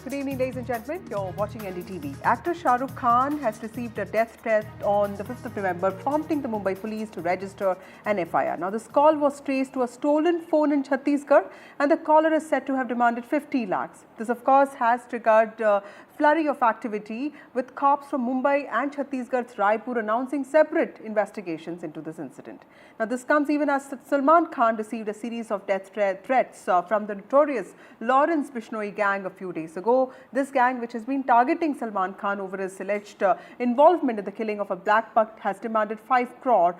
Good evening, ladies and gentlemen. You're watching NDTV. Actor Shah Rukh Khan has received a death threat on the 5th of November, prompting the Mumbai Police to register an FIR. Now, this call was traced to a stolen phone in Chhattisgarh, and the caller is said to have demanded 50 lakhs. This, of course, has triggered a flurry of activity, with cops from Mumbai and Chhattisgarh's Raipur announcing separate investigations into this incident. Now, this comes even as Salman Khan received a series of death threats from the notorious Lawrence Bishnoi gang a few days ago. This gang, which has been targeting Salman Khan over his alleged involvement in the killing of a black buck, has demanded 5 crore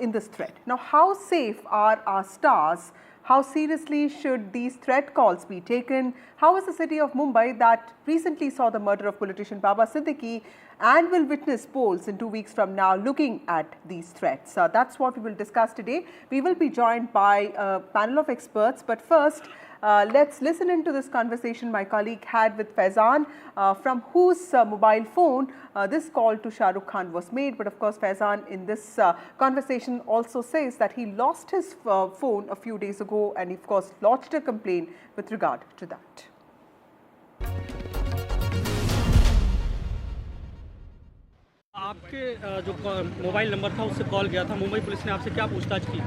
in this threat. Now, how safe are our stars? How seriously should these threat calls be taken? How is the city of Mumbai, that recently saw the murder of politician Baba Siddiqui and will witness polls in 2 weeks from now, looking at these threats? That's what we will discuss today. We will be joined by a panel of experts, but first, let's listen into this conversation my colleague had with Faizan, from whose mobile phone this call to Shah Rukh Khan was made. But of course, Faizan in this conversation also says that he lost his phone a few days ago and of course lodged a complaint with regard to that. आपके जो mobile number था उससे call गया था, Mumbai police ने आपसे क्या पूछताछ की?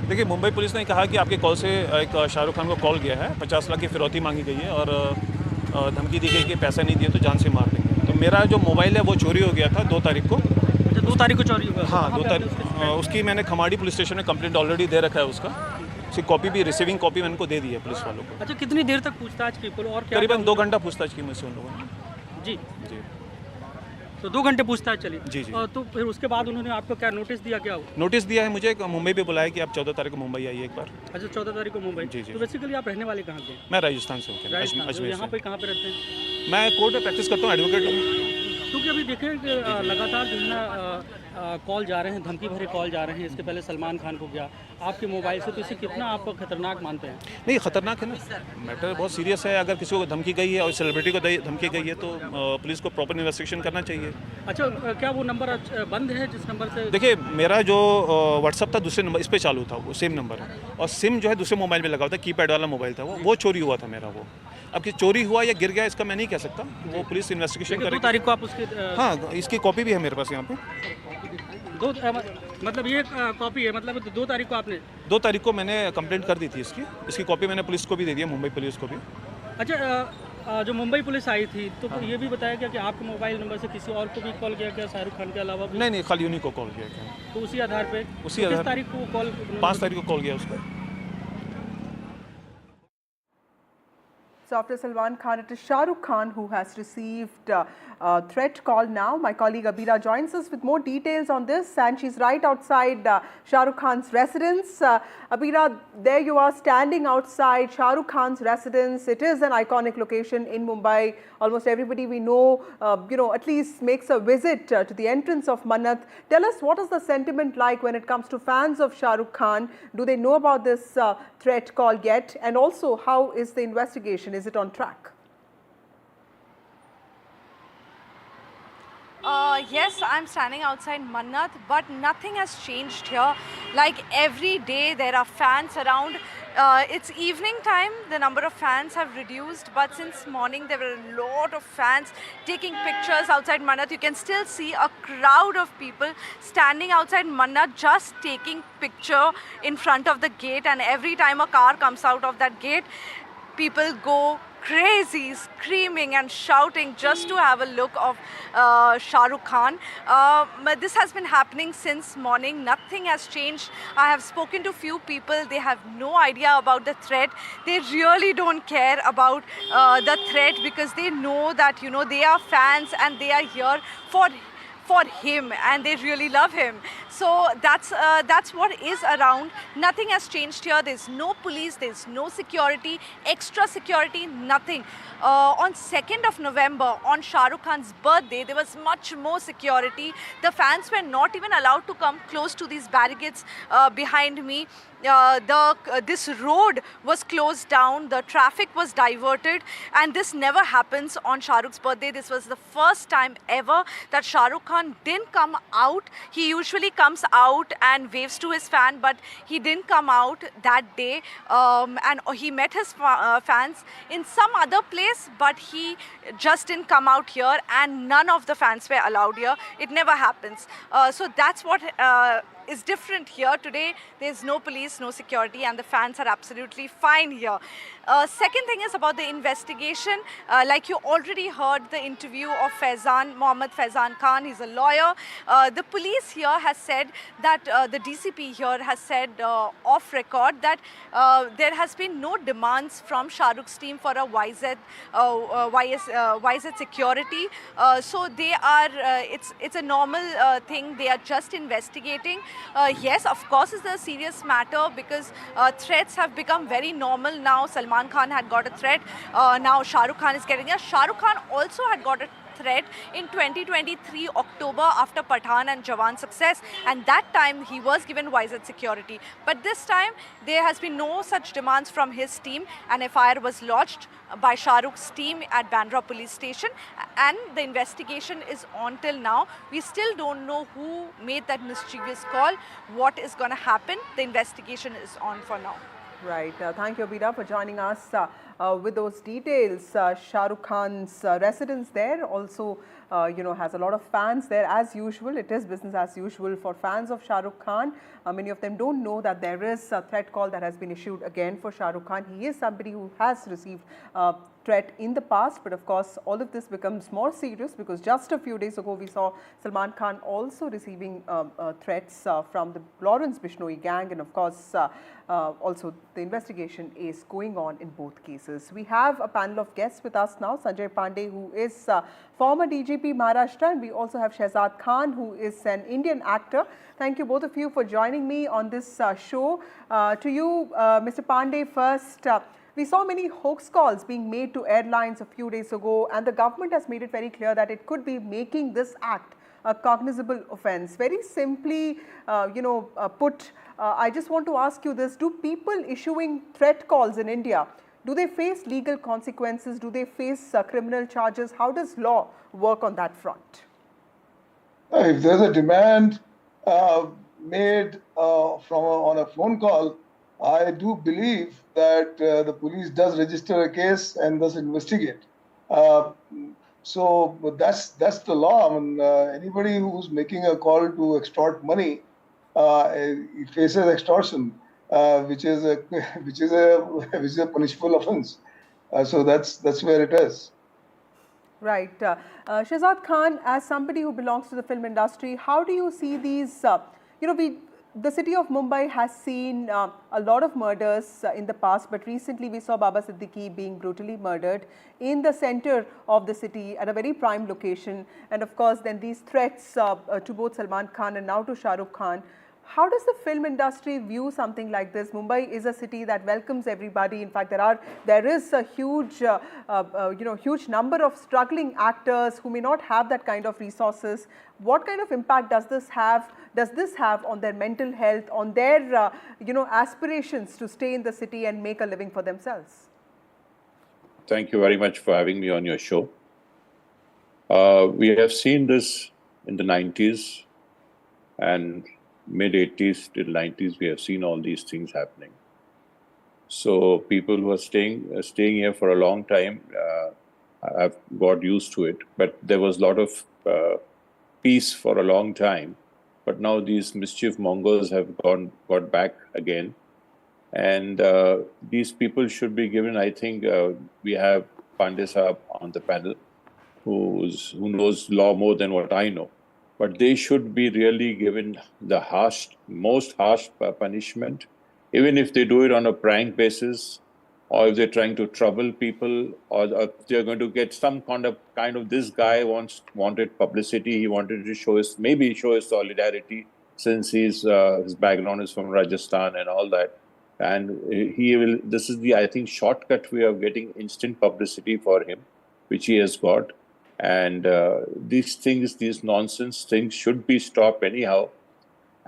देखिए, मुंबई पुलिस ने कहा कि आपके कॉल से एक शाहरुख खान को कॉल गया है, 50 लाख की फिरौती मांगी गई है और धमकी दी गई कि पैसा नहीं दिए तो जान से मार देंगे। तो मेरा जो मोबाइल है वो चोरी हो गया था 2 तारीख को। अच्छा, 2 तारीख को चोरी हुआ? हाँ, 2 तारीख। उसकी मैंने खमाड़ी पुलिस स्टेशन में कंप्लेंट ऑलरेडी दे रखा है उसका। उसकी कॉपी भी, रिसीविंग कॉपी मैंने उनको दे दी है पुलिस वालों को। अच्छा, कितनी देर तक पूछताछ की? और क्या? करीबन 2 घंटा पूछताछ की मुझसे उन लोगों ने। जी जी। तो 2 घंटे पूछताछ चली? जी जी। तो फिर उसके बाद उन्होंने आपको क्या नोटिस दिया? क्या नोटिस दिया है मुझे, मुंबई पे बुलाया कि आप 14 तारीख को मुंबई आइए एक बार। अच्छा, 14 तारीख को मुंबई? जी जी। तो बेसिकली आप रहने वाले कहाँ के? मैं राजस्थान से हूँ, अजमेर। यहाँ पे कहाँ पे रहते हैं? मैं कोर्ट में प्रैक्टिस करता हूँ, एडवोकेट हूँ। क्योंकि अभी देखें कि लगातार जो है ना कॉल जा रहे हैं, धमकी भरे कॉल जा रहे हैं। इसके पहले सलमान खान को गया आपके मोबाइल से, तो इसे कितना आप खतरनाक मानते हैं? नहीं, खतरनाक है ना, मैटर बहुत सीरियस है। अगर किसी को धमकी गई है और सेलिब्रिटी को धमकी गई है तो पुलिस को प्रॉपर इन्वेस्टिगेशन करना चाहिए। अच्छा, क्या वो नंबर बंद है जिस नंबर से? देखिए, मेरा जो व्हाट्सअप था दूसरे नंबर इस पे चालू था, वो सेम नंबर है, और सिम जो है दूसरे मोबाइल में लगा हुआ था, कीपैड वाला मोबाइल था वो चोरी हुआ था मेरा। वो अब कि चोरी हुआ या गिर गया इसका मैं नहीं कह सकता, वो पुलिस इन्वेस्टिगेशन करेगी। 2 तारीख को आप उसके? हाँ, इसकी कॉपी भी है मेरे पास यहाँ पे। मतलब ये कॉपी है, मतलब 2 तारीख को आपने? 2 तारीख को मैंने कंप्लेंट कर दी थी इसकी कॉपी मैंने पुलिस को भी दे दी है, मुंबई पुलिस को भी। अच्छा, जो मुंबई पुलिस आई थी तो ये भी बताया गया कि आपके मोबाइल नंबर से किसी और को भी कॉल किया क्या, शाहरुख खान के अलावा? नहीं, खाली उन्हीं को कॉल किया गया। तो उसी आधार पे? उसी आधार। किस तारीख को कॉल? 5 तारीख को कॉल किया उसको। So after Salman Khan, it is Shah Rukh Khan who has received a threat call now. My colleague Abira joins us with more details on this, and she's right outside Shah Rukh Khan's residence. Abira, there you are standing outside Shah Rukh Khan's residence. It is an iconic location in Mumbai. Almost everybody we know, at least makes a visit to the entrance of Mannat. Tell us, what is the sentiment like when it comes to fans of Shah Rukh Khan? Do they know about this threat call yet? And also, how is the investigation? Is it on track? Yes, I'm standing outside Mannat, but nothing has changed here. Like every day, there are fans around. It's evening time, the number of fans have reduced, but since morning there were a lot of fans taking pictures outside Mannat. You can still see a crowd of people standing outside Mannat just taking picture in front of the gate, and every time a car comes out of that gate, people go crazy, screaming and shouting just to have a look of Shah Rukh Khan. This has been happening since morning. Nothing has changed. I have spoken to few people. They have no idea about the threat. They really don't care about the threat, because they know that, they are fans and they are here for him, and they really love him. So that's what is around. Nothing has changed here. There's no police, there's no security, extra security, nothing. On 2nd of November, on Shah Rukh Khan's birthday, there was much more security. The fans were not even allowed to come close to these barricades behind me. this road was closed down, the traffic was diverted, and this never happens on Shah Rukh's birthday. This was the first time ever that Shah Rukh Khan didn't come out. He usually comes out and waves to his fan, but he didn't come out that day, and he met his fans in some other place, but he just didn't come out here, and none of the fans were allowed here. It never happens. So that's what is different here. Today there's no police, no security, and the fans are absolutely fine here. Second thing is about the investigation. Like you already heard the interview of Faizan, Mohammed Faizan Khan. He's a lawyer. The police here has said that the DCP here has said off record that there has been no demands from Shah Rukh's team for a YZ security. So they are, it's a normal thing. They are just investigating. Yes, of course, it's a serious matter because threats have become very normal now. Salman Khan had got a threat. Now Shah Rukh Khan is getting a. Shah Rukh Khan also had got a threat in 2023 October after Pathan and Jawan success, and that time he was given YZ security. But this time there has been no such demands from his team. An FIR was lodged by Shah Rukh's team at Bandra police station, and the investigation is on till now. We still don't know who made that mischievous call, what is going to happen. The investigation is on for now. Right. Thank you, Abida, for joining us with those details. Shah Rukh Khan's residence there also, has a lot of fans there as usual. It is business as usual for fans of Shah Rukh Khan. Many of them don't know that there is a threat call that has been issued again for Shah Rukh Khan. He is somebody who has received threat in the past, but of course all of this becomes more serious because just a few days ago we saw Salman Khan also receiving threats from the Lawrence Bishnoi gang, and of course also the investigation is going on in both cases. We have a panel of guests with us now. Sanjay Pandey, who is former DGP Maharashtra, and we also have Shahzad Khan, who is an Indian actor. Thank you both of you for joining me on this show. To you, Mr. Pandey, first, we saw many hoax calls being made to airlines a few days ago, and the government has made it very clear that it could be making this act a cognizable offence. Very simply, put, I just want to ask you this: do people issuing threat calls in India, do they face legal consequences? Do they face criminal charges? How does law work on that front? If there's a demand made on a phone call, I do believe that the police does register a case and thus investigate. So that's the law. I mean, anybody who's making a call to extort money faces extortion, which is a punishable offence. So that's where it is. Right. Shahzad Khan, as somebody who belongs to the film industry, how do you see these, the city of Mumbai has seen a lot of murders in the past, but recently we saw Baba Siddiqui being brutally murdered in the center of the city at a very prime location. And of course, then these threats to both Salman Khan and now to Shah Rukh Khan. How does the film industry view something like this? Mumbai is a city that welcomes everybody. In fact, there is a huge, huge number of struggling actors who may not have that kind of resources. What kind of impact does this have? Does this have on their mental health, on their, aspirations to stay in the city and make a living for themselves? Thank you very much for having me on your show. We have seen this in the 90s and mid-80s till 90s, we have seen all these things happening. So people who are staying here for a long time have got used to it. But there was a lot of peace for a long time. But now these mischief mongers have got back again. And these people should be given, I think, we have Pandey Sahab on the panel, who knows law more than what I know. But they should be really given the most harsh punishment, even if they do it on a prank basis, or if they're trying to trouble people, or if they're going to get some kind of this guy wanted publicity. He wanted to maybe show his solidarity, since his background is from Rajasthan and all that. And this is the, I think, shortcut way of getting instant publicity for him, which he has got. And these nonsense things should be stopped anyhow.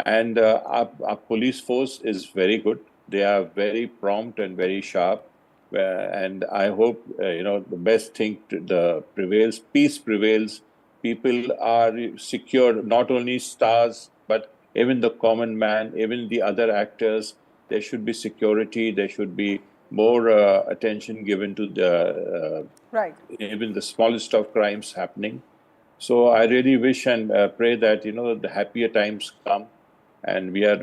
And our police force is very good. They are very prompt and very sharp. And I hope, the best thing prevails, peace prevails. People are secure, not only stars, but even the common man, even the other actors. There should be security. There should be more attention given to Right. even the smallest of crimes happening. So I really wish and pray that, the happier times come, and we are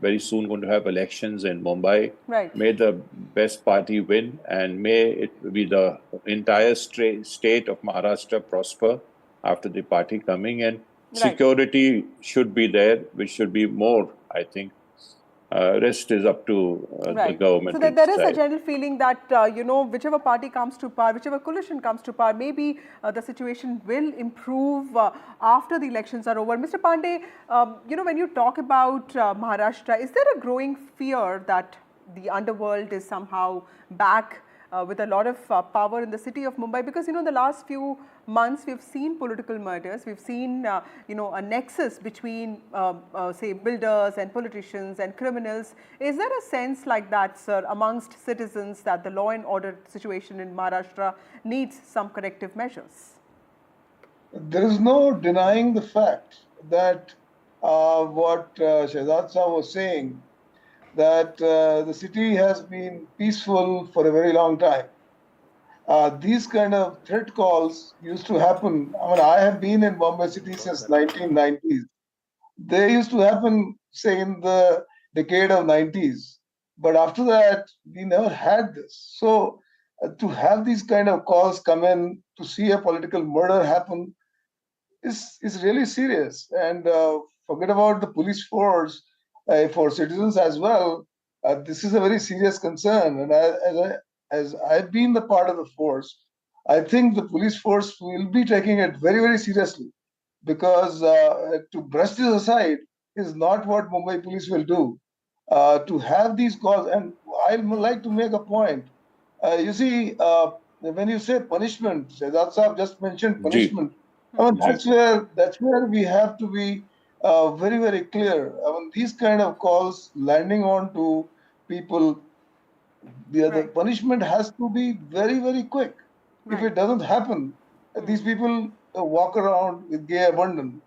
very soon going to have elections in Mumbai. Right. May the best party win, and may it be the entire state of Maharashtra prosper after the party coming. And Right. security should be there, which should be more, I think. Rest is up to the Right. government. So there is a decide. general feeling that, whichever party comes to power, whichever coalition comes to power, maybe the situation will improve after the elections are over. Mr. Pandey, when you talk about Maharashtra, is there a growing fear that the underworld is somehow back with a lot of power in the city of Mumbai? Because, in the last few months, we've seen political murders. We've seen, a nexus between, say, builders and politicians and criminals. Is there a sense like that, sir, amongst citizens that the law and order situation in Maharashtra needs some corrective measures? There is no denying the fact that what Shehzad Shah was saying, that the city has been peaceful for a very long time. These kind of threat calls used to happen. I mean, I have been in Bombay City since 1990s. They used to happen, say, in the decade of 90s. But after that, we never had this. So to have these kind of calls come in, to see a political murder happen, is really serious. And forget about the police force, for citizens as well. This is a very serious concern. And as I've been the part of the force, I think the police force will be taking it very, very seriously, because to brush this aside is not what Mumbai Police will do. To have these calls, and I'd like to make a point. You see, when you say punishment, Shehzad Saab just mentioned punishment. I mean, that's where we have to be very, very clear. I mean, these kind of calls landing on to people, the punishment has to be very, very quick. If it doesn't happen, these people walk around with gay abandon,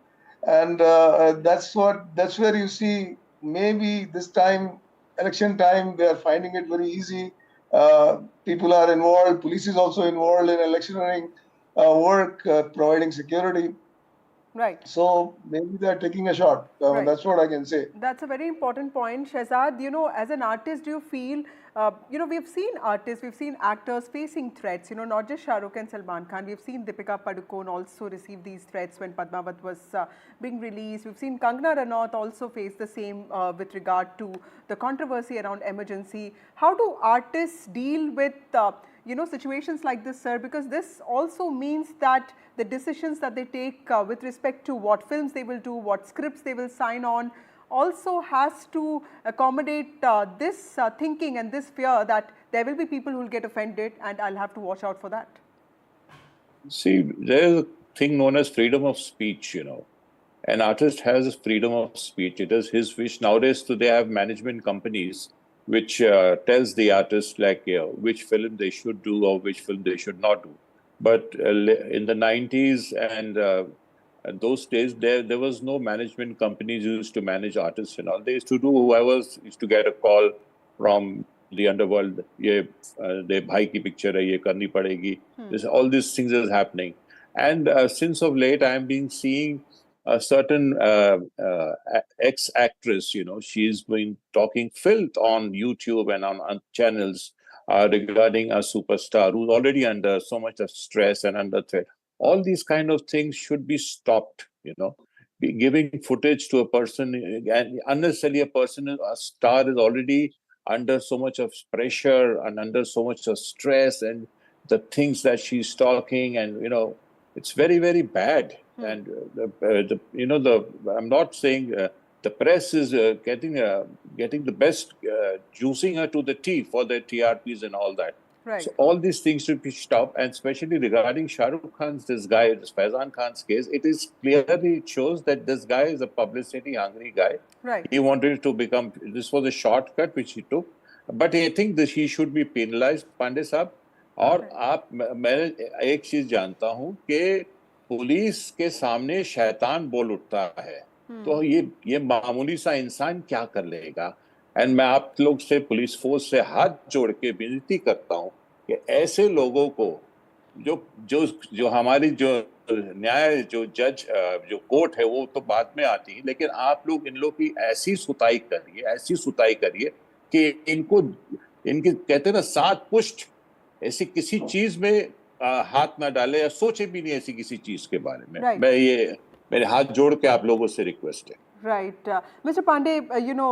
and that's where you see, maybe this time, election time, they are finding it very easy. People are involved. Police is also involved in electioneering work, providing security. Right. So maybe they are taking a shot. Right. That's what I can say. That's a very important point, Shehzad. As an artist, do you feel, we've seen artists, we've seen actors facing threats, not just Shah Rukh and Salman Khan. We've seen Deepika Padukone also receive these threats when Padmavat was being released. We've seen Kangana Ranaut also face the same with regard to the controversy around emergency. How do artists deal with situations like this, sir? Because this also means that the decisions that they take with respect to what films they will do, what scripts they will sign on, also has to accommodate this thinking and this fear that there will be people who will get offended, and I'll have to watch out for that. See, there's a thing known as freedom of speech, An artist has freedom of speech. It is his wish. Nowadays, they have management companies which tells the artist which film they should do or which film they should not do. But in the 90s and those days, there was no management companies used to manage artists and all. They used to do, whoever used to get a call from the underworld, ye bhai ki picture hai, ye karni padegi. All these things is happening. And since of late, I am being seeing a certain ex-actress, she's been talking filth on YouTube and on channels regarding a superstar who's already under so much of stress and under threat. All these kind of things should be stopped, giving footage to a person, and unnecessarily a star is already under so much of pressure and under so much of stress, and the things that she's talking, and, it's very, very bad. And, I'm not saying the press is getting the best, juicing her to the tea for their TRPs and all that. Right. So all these things should be stopped, and especially regarding Shah Rukh Khan's, this Faizan Khan's case, it shows that this guy is a publicity hungry guy. Right. He wanted to become, this was a shortcut which he took, but I think that he should be penalized, Pandey साहब. और मैं एक चीज जानता हूँ कि police के सामने शैतान बोल उठता है, तो ये मामूली सा इंसान क्या कर लेगा? एंड मैं आप लोग से, पुलिस फोर्स से हाथ जोड़ के विनती करता हूँ कि ऐसे लोगों को जो जो जो हमारी जो न्याय, जो जज, जो कोर्ट है, वो तो बाद में आती है, लेकिन आप लोग इन लोग की ऐसी सुताई करिए कि इनके कहते हैं ना, 7 पुष्ट ऐसी किसी चीज में हाथ ना डाले, या सोचे भी नहीं ऐसी किसी चीज के बारे में. Right. मेरे हाथ जोड़ के आप लोगों से रिक्वेस्ट है. Right. Mr. Pandey,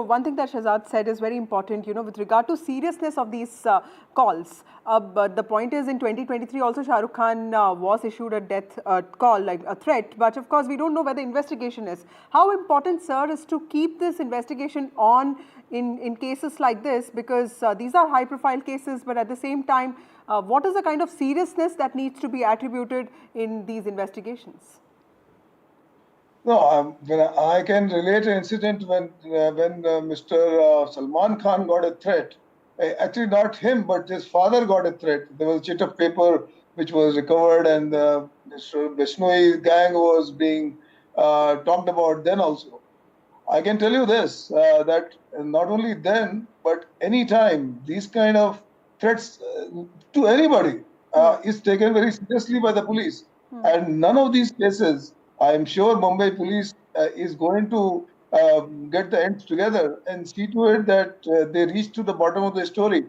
one thing that Shahzad said is very important, with regard to seriousness of these calls. The point is, in 2023 also Shah Rukh Khan was issued a death call, like a threat, but of course we don't know where the investigation is. How important, sir, is to keep this investigation on in cases like this, because these are high profile cases, but at the same time, what is the kind of seriousness that needs to be attributed in these investigations? No, I can relate an incident when Mr. Salman Khan got a threat. Actually, not him, but his father got a threat. There was a sheet of paper which was recovered, and Mr. Bishnoi gang was being talked about then also. I can tell you this, that not only then, but any time, these kind of threats to anybody is taken very seriously by the police. And none of these cases, I am sure Mumbai Police is going to get the ends together and see to it that they reach to the bottom of the story.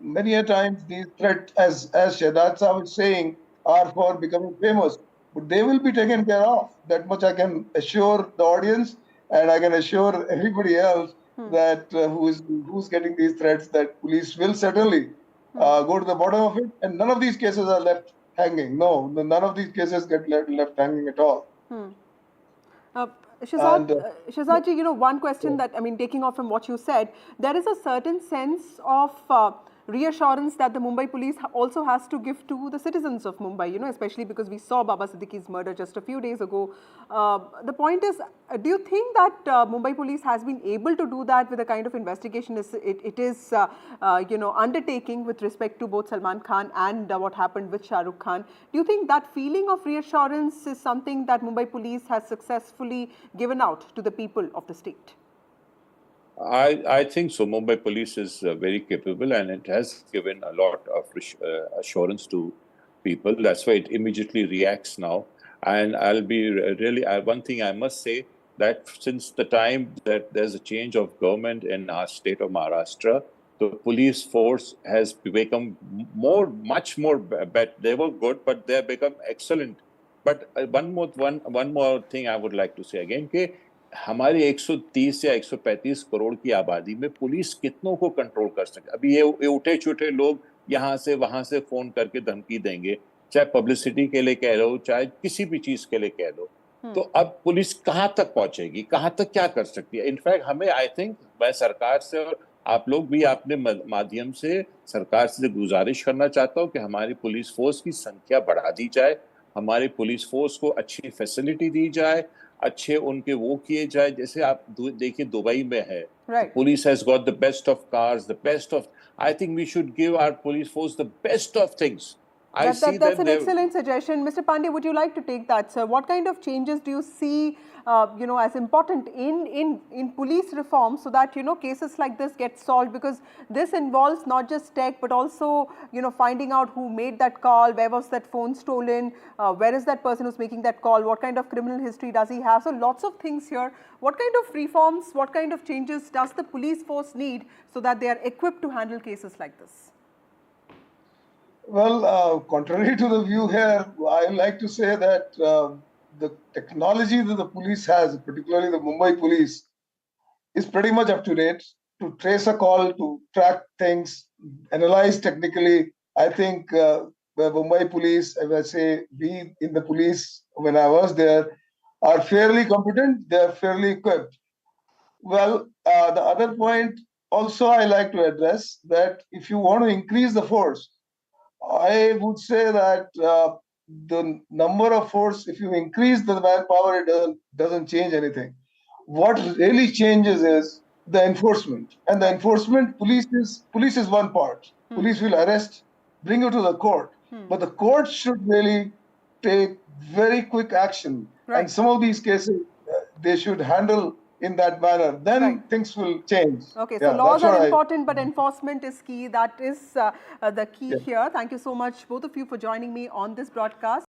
Many a times these threats, as Shahzad Saab is saying, are for becoming famous, but they will be taken care of. That much I can assure the audience, and I can assure everybody else that who's getting these threats, that police will certainly go to the bottom of it, and none of these cases are left hanging. No, none of these cases get left hanging at all. Shahzad ji, one question that, taking off from what you said, there is a certain sense of reassurance that the Mumbai Police also has to give to the citizens of Mumbai, especially because we saw Baba Siddiqui's murder just a few days ago. The point is, do you think that Mumbai Police has been able to do that with the kind of investigation it is undertaking with respect to both Salman Khan and what happened with Shah Rukh Khan? Do you think that feeling of reassurance is something that Mumbai Police has successfully given out to the people of the state? I think so. Mumbai Police is very capable, and it has given a lot of assurance to people. That's why it immediately reacts now. And I'll be really, one thing I must say, that since the time that there's a change of government in our state of Maharashtra, the police force has become much more better. They were good, but they have become excellent. But one more thing I would like to say again, कि हमारी 130 या 135 करोड़ की आबादी में police कितनों को control कर सके? अभी ये उठे छूटे लोग यहाँ से वहां से फोन करके धमकी देंगे, चाहे पब्लिसिटी के लिए कह लो, चाहे किसी भी चीज के लिए कह लो, तो अब पुलिस कहाँ तक पहुंचेगी, कहाँ तक क्या कर सकती है? इनफैक्ट हमें, आई थिंक, मैं सरकार से और आप लोग भी अपने माध्यम से सरकार से गुजारिश करना चाहता हूँ कि हमारी पुलिस फोर्स की संख्या बढ़ा दी जाए, हमारी पुलिस फोर्स को अच्छी फैसिलिटी दी जाए, अच्छे उनके वो किए जाए. जैसे आप देखिए दुबई में है, police has got the best of cars, the best of, I think we should give our police force the best of things. That's an excellent suggestion. Mr. Pandey, would you like to take that, sir? What kind of changes do you see, as important in police reform, so that, cases like this get solved? Because this involves not just tech, but also, finding out who made that call, where was that phone stolen, where is that person who's making that call, what kind of criminal history does he have? So lots of things here. What kind of reforms, what kind of changes does the police force need so that they are equipped to handle cases like this? Well, contrary to the view here, I like to say that the technology that the police has, particularly the Mumbai Police, is pretty much up to date to trace a call, to track things, analyze technically. I think the Mumbai Police, as I say, we in the police, when I was there, are fairly competent, they are fairly equipped. Well, the other point also I like to address that if you want to increase the force, I would say that the number of force, if you increase the manpower, it doesn't change anything. What really changes is the enforcement, and the enforcement police is one part. Police will arrest, bring you to the court, but the court should really take very quick action. Right. And some of these cases they should handle in that manner. Then Right. things will change. Okay, so Yeah, laws that's what are I- important, but enforcement is key. That is the key Yeah. here. Thank you so much, both of you, for joining me on this broadcast.